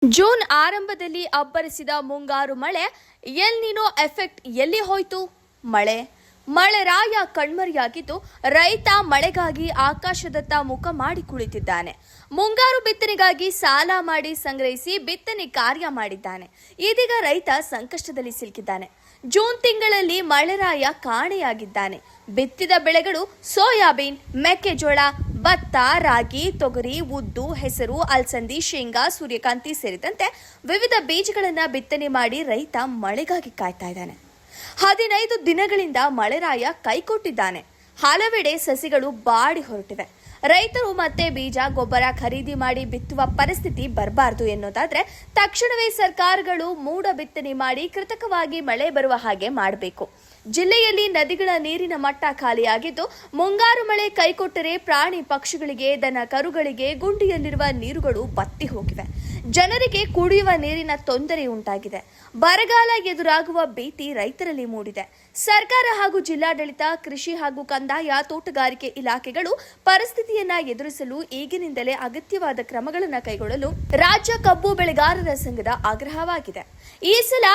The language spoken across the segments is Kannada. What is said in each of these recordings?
ಜೂನ್ ಆರಂಭದಲ್ಲಿ ಅಬ್ಬರಿಸಿದ ಮುಂಗಾರು ಮಳೆ ಎಲ್ ನಿನೋ ಎಫೆಕ್ಟ್ ಎಲ್ಲಿ ಹೋಯಿತು? ಮಳೆರಾಯ ಕಣ್ಮರೆಯಾಗಿದ್ದು ರೈತ ಮಳೆಗಾಗಿ ಆಕಾಶದತ್ತ ಮುಖ ಮಾಡಿ ಕುಳಿತಿದ್ದಾನೆ. ಮುಂಗಾರು ಬಿತ್ತನೆಗಾಗಿ ಸಾಲ ಮಾಡಿ ಸಂಗ್ರಹಿಸಿ ಬಿತ್ತನೆ ಕಾರ್ಯ ಮಾಡಿದ್ದಾನೆ. ಇದೀಗ ರೈತ ಸಂಕಷ್ಟದಲ್ಲಿ ಸಿಲುಕಿದ್ದಾನೆ. ಜೂನ್ ತಿಂಗಳಲ್ಲಿ ಮಳೆರಾಯ ಕಾಣೆಯಾಗಿದ್ದಾನೆ. ಬಿತ್ತಿದ ಬೆಳೆಗಳು ಸೋಯಾಬೀನ್, ಮೆಕ್ಕೆಜೋಳ, ಭತ್ತ, ರಾಗಿ, ತೊಗರಿ, ಉದ್ದು, ಹೆಸರು, ಅಲಸಂದಿ, ಶೇಂಗಾ, ಸೂರ್ಯಕಾಂತಿ ಸೇರಿದಂತೆ ವಿವಿಧ ಬೀಜಗಳನ್ನು ಬಿತ್ತನೆ ಮಾಡಿ ರೈತ ಮಳೆಗಾಗಿ ಕಾಯ್ತಾ ಇದ್ದಾನೆ. 15 ದಿನಗಳಿಂದ ಮಳೆರಾಯ ಕೈಕೊಟ್ಟಿದ್ದಾನೆ. ಹಲವೆಡೆ ಸಸಿಗಳು ಬಾಡಿ ಹೊರಟಿವೆ. ರೈತರು ಮತ್ತೆ ಬೀಜ ಗೊಬ್ಬರ ಖರೀದಿ ಮಾಡಿ ಬಿತ್ತುವ ಪರಿಸ್ಥಿತಿ ಬರಬಾರದು ಎನ್ನುವುದಾದ್ರೆ ತಕ್ಷಣವೇ ಸರ್ಕಾರಗಳು ಮೂಡ ಬಿತ್ತನೆ ಮಾಡಿ ಕೃತಕವಾಗಿ ಮಳೆ ಬರುವ ಹಾಗೆ ಮಾಡಬೇಕು. ಜಿಲ್ಲೆಯಲ್ಲಿ ನದಿಗಳ ನೀರಿನ ಮಟ್ಟ ಖಾಲಿಯಾಗಿದ್ದು ಮುಂಗಾರು ಮಳೆ ಕೈಕೊಟ್ಟರೆ ಪ್ರಾಣಿ ಪಕ್ಷಿಗಳಿಗೆ, ದನ ಕರುಗಳಿಗೆ ಗುಂಡಿಯಲ್ಲಿರುವ ನೀರುಗಳು ಬತ್ತಿ ಹೋಗಿವೆ. ಜನರಿಗೆ ಕುಡಿಯುವ ನೀರಿನ ತೊಂದರೆ ಉಂಟಾಗಿದೆ. ಬರಗಾಲ ಎದುರಾಗುವ ಭೀತಿ ರೈತರಲ್ಲಿ ಮೂಡಿದೆ. ಸರ್ಕಾರ ಹಾಗೂ ಜಿಲ್ಲಾಡಳಿತ, ಕೃಷಿ ಹಾಗೂ ಕಂದಾಯ, ತೋಟಗಾರಿಕೆ ಇಲಾಖೆಗಳು ಪರಿಸ್ಥಿತಿಯನ್ನ ಎದುರಿಸಲು ಈಗಿನಿಂದಲೇ ಅಗತ್ಯವಾದ ಕ್ರಮಗಳನ್ನು ಕೈಗೊಳ್ಳಲು ರಾಜ್ಯ ಕಬ್ಬು ಬೆಳೆಗಾರರ ಸಂಘದ ಆಗ್ರಹವಾಗಿದೆ. ಈ ಸಲ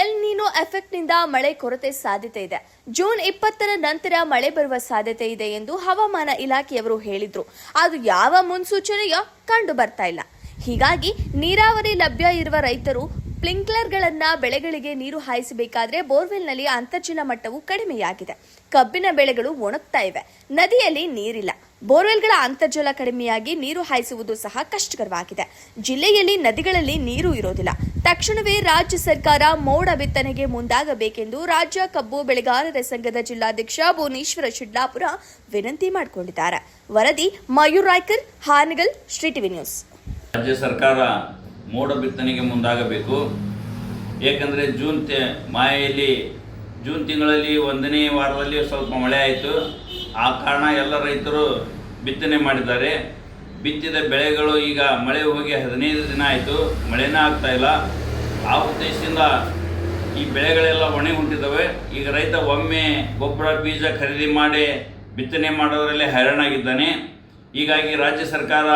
ಎಲ್ ನಿನೋ ಎಫೆಕ್ಟ್ನಿಂದ ಮಳೆ ಕೊರತೆ ಸಾಧ್ಯತೆ ಇದೆ. ಜೂನ್ 20ರ ನಂತರ ಮಳೆ ಬರುವ ಸಾಧ್ಯತೆ ಇದೆ ಎಂದು ಹವಾಮಾನ ಇಲಾಖೆಯವರು ಹೇಳಿದ್ರು. ಅದು ಯಾವ ಮುನ್ಸೂಚನೆಯೋ ಕಂಡು ಬರ್ತಾ ಇಲ್ಲ. ಹೀಗಾಗಿ ನೀರಾವರಿ ಲಭ್ಯ ಇರುವ ರೈತರು ಸ್ಪ್ರಿಂಕ್ಲರ್ಗಳನ್ನ ಬೆಳೆಗಳಿಗೆ ನೀರು ಹಾಯಿಸಬೇಕಾದ್ರೆ ಬೋರ್ವೆಲ್ನಲ್ಲಿ ಅಂತರ್ಜಲ ಮಟ್ಟವು ಕಡಿಮೆಯಾಗಿದೆ. ಕಬ್ಬಿನ ಬೆಳೆಗಳು ಒಣಗ್ತಾ ಇವೆ. ನದಿಯಲ್ಲಿ ನೀರಿಲ್ಲ. ಬೋರ್ವೆಲ್ಗಳ ಅಂತರ್ಜಲ ಕಡಿಮೆಯಾಗಿ ನೀರು ಹಾಯಿಸುವುದು ಸಹ ಕಷ್ಟಕರವಾಗಿದೆ. ಜಿಲ್ಲೆಯಲ್ಲಿ ನದಿಗಳಲ್ಲಿ ನೀರು ಇರೋದಿಲ್ಲ. ತಕ್ಷಣವೇ ರಾಜ್ಯ ಸರ್ಕಾರ ಮೋಡ ಬಿತ್ತನೆಗೆ ಮುಂದಾಗಬೇಕೆಂದು ರಾಜ್ಯ ಕಬ್ಬು ಬೆಳೆಗಾರರ ಸಂಘದ ಜಿಲ್ಲಾಧ್ಯಕ್ಷ ಭುವನೇಶ್ವರ ಶಿಡ್ಲಾಪುರ ವಿನಂತಿ ಮಾಡಿಕೊಂಡಿದ್ದಾರೆ. ವರದಿ ಮಯೂರ್ ರಾಯ್ಕರ್, ಹಾನಗಲ್, ಶ್ರೀ ಟಿವಿ ನ್ಯೂಸ್. ರಾಜ್ಯ ಸರ್ಕಾರ ಮೋಡ ಬಿತ್ತನೆಗೆ ಮುಂದಾಗಬೇಕು. ಏಕೆಂದರೆ ಜೂನ್ ತಿಂಗಳಲ್ಲಿ 1ನೇ ವಾರದಲ್ಲಿ ಸ್ವಲ್ಪ ಮಳೆ ಆಯಿತು. ಆ ಕಾರಣ ಎಲ್ಲ ರೈತರು ಬಿತ್ತನೆ ಮಾಡಿದ್ದಾರೆ. ಬಿತ್ತಿದ ಬೆಳೆಗಳು ಈಗ ಮಳೆ ಹೋಗಿ 15 ದಿನ ಆಯಿತು, ಮಳೆನೇ ಆಗ್ತಾ ಇಲ್ಲ. ಆ ಉದ್ದೇಶದಿಂದ ಈ ಬೆಳೆಗಳೆಲ್ಲ ಒಣಗಿ ಹೊಂಟಿದ್ದಾವೆ. ಈಗ ರೈತ ಒಮ್ಮೆ ಗೊಬ್ಬರ ಬೀಜ ಖರೀದಿ ಮಾಡಿ ಬಿತ್ತನೆ ಮಾಡೋದರಲ್ಲಿ ಹೈರಾಣಾಗಿದ್ದಾನೆ. ಹೀಗಾಗಿ ರಾಜ್ಯ ಸರ್ಕಾರ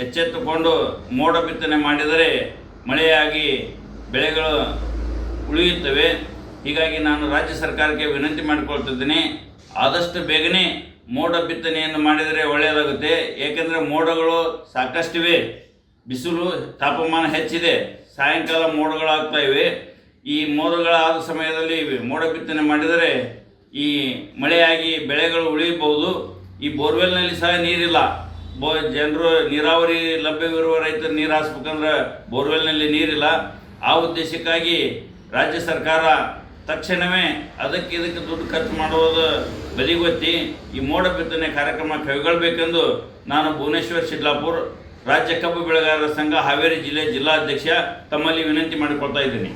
ಎಚ್ಚೆತ್ತುಕೊಂಡು ಮೋಡ ಬಿತ್ತನೆ ಮಾಡಿದರೆ ಮಳೆಯಾಗಿ ಬೆಳೆಗಳು ಉಳಿಯುತ್ತವೆ. ಹೀಗಾಗಿ ನಾನು ರಾಜ್ಯ ಸರ್ಕಾರಕ್ಕೆ ವಿನಂತಿ ಮಾಡಿಕೊಳ್ತಿದ್ದೇನೆ, ಆದಷ್ಟು ಬೇಗನೆ ಮೋಡ ಬಿತ್ತನೆಯನ್ನು ಮಾಡಿದರೆ ಒಳ್ಳೆಯದಾಗುತ್ತೆ. ಏಕೆಂದರೆ ಮೋಡಗಳು ಸಾಕಷ್ಟಿವೆ, ಬಿಸಿಲು ತಾಪಮಾನ ಹೆಚ್ಚಿದೆ, ಸಾಯಂಕಾಲ ಮೋಡಗಳಾಗ್ತಾ ಇವೆ. ಈ ಮೋಡಗಳಾದ ಸಮಯದಲ್ಲಿ ಮೋಡ ಬಿತ್ತನೆ ಮಾಡಿದರೆ ಈ ಮಳೆಯಾಗಿ ಬೆಳೆಗಳು ಉಳಿಯಬಹುದು. ಈ ಬೋರ್ವೆಲ್ನಲ್ಲಿ ಸಹ ನೀರಿಲ್ಲ. ಜನರು ನೀರಾವರಿ ಲಭ್ಯವಿರುವ ರೈತರು ನೀರು ಹಾಸ್ಬೇಕಂದ್ರೆ ಬೋರ್ವೆಲ್ನಲ್ಲಿ ನೀರಿಲ್ಲ. ಆ ಉದ್ದೇಶಕ್ಕಾಗಿ ರಾಜ್ಯ ಸರ್ಕಾರ ತಕ್ಷಣವೇ ಇದಕ್ಕೆ ದುಡ್ಡು ಖರ್ಚು ಮಾಡುವುದು ಬದಿಗೊತ್ತಿ ಈ ಮೋಡ ಬಿತ್ತನೆ ಕಾರ್ಯಕ್ರಮ ಕೈಗೊಳ್ಳಬೇಕೆಂದು ನಾನು ಭುವನೇಶ್ವರ ಶಿಡ್ಲಾಪುರ್ ರಾಜ್ಯ ಕಬ್ಬು ಬೆಳೆಗಾರರ ಸಂಘ ಹಾವೇರಿ ಜಿಲ್ಲೆ ಜಿಲ್ಲಾಧ್ಯಕ್ಷ ತಮ್ಮಲ್ಲಿ ವಿನಂತಿ ಮಾಡಿಕೊಳ್ತಾ ಇದ್ದೀನಿ.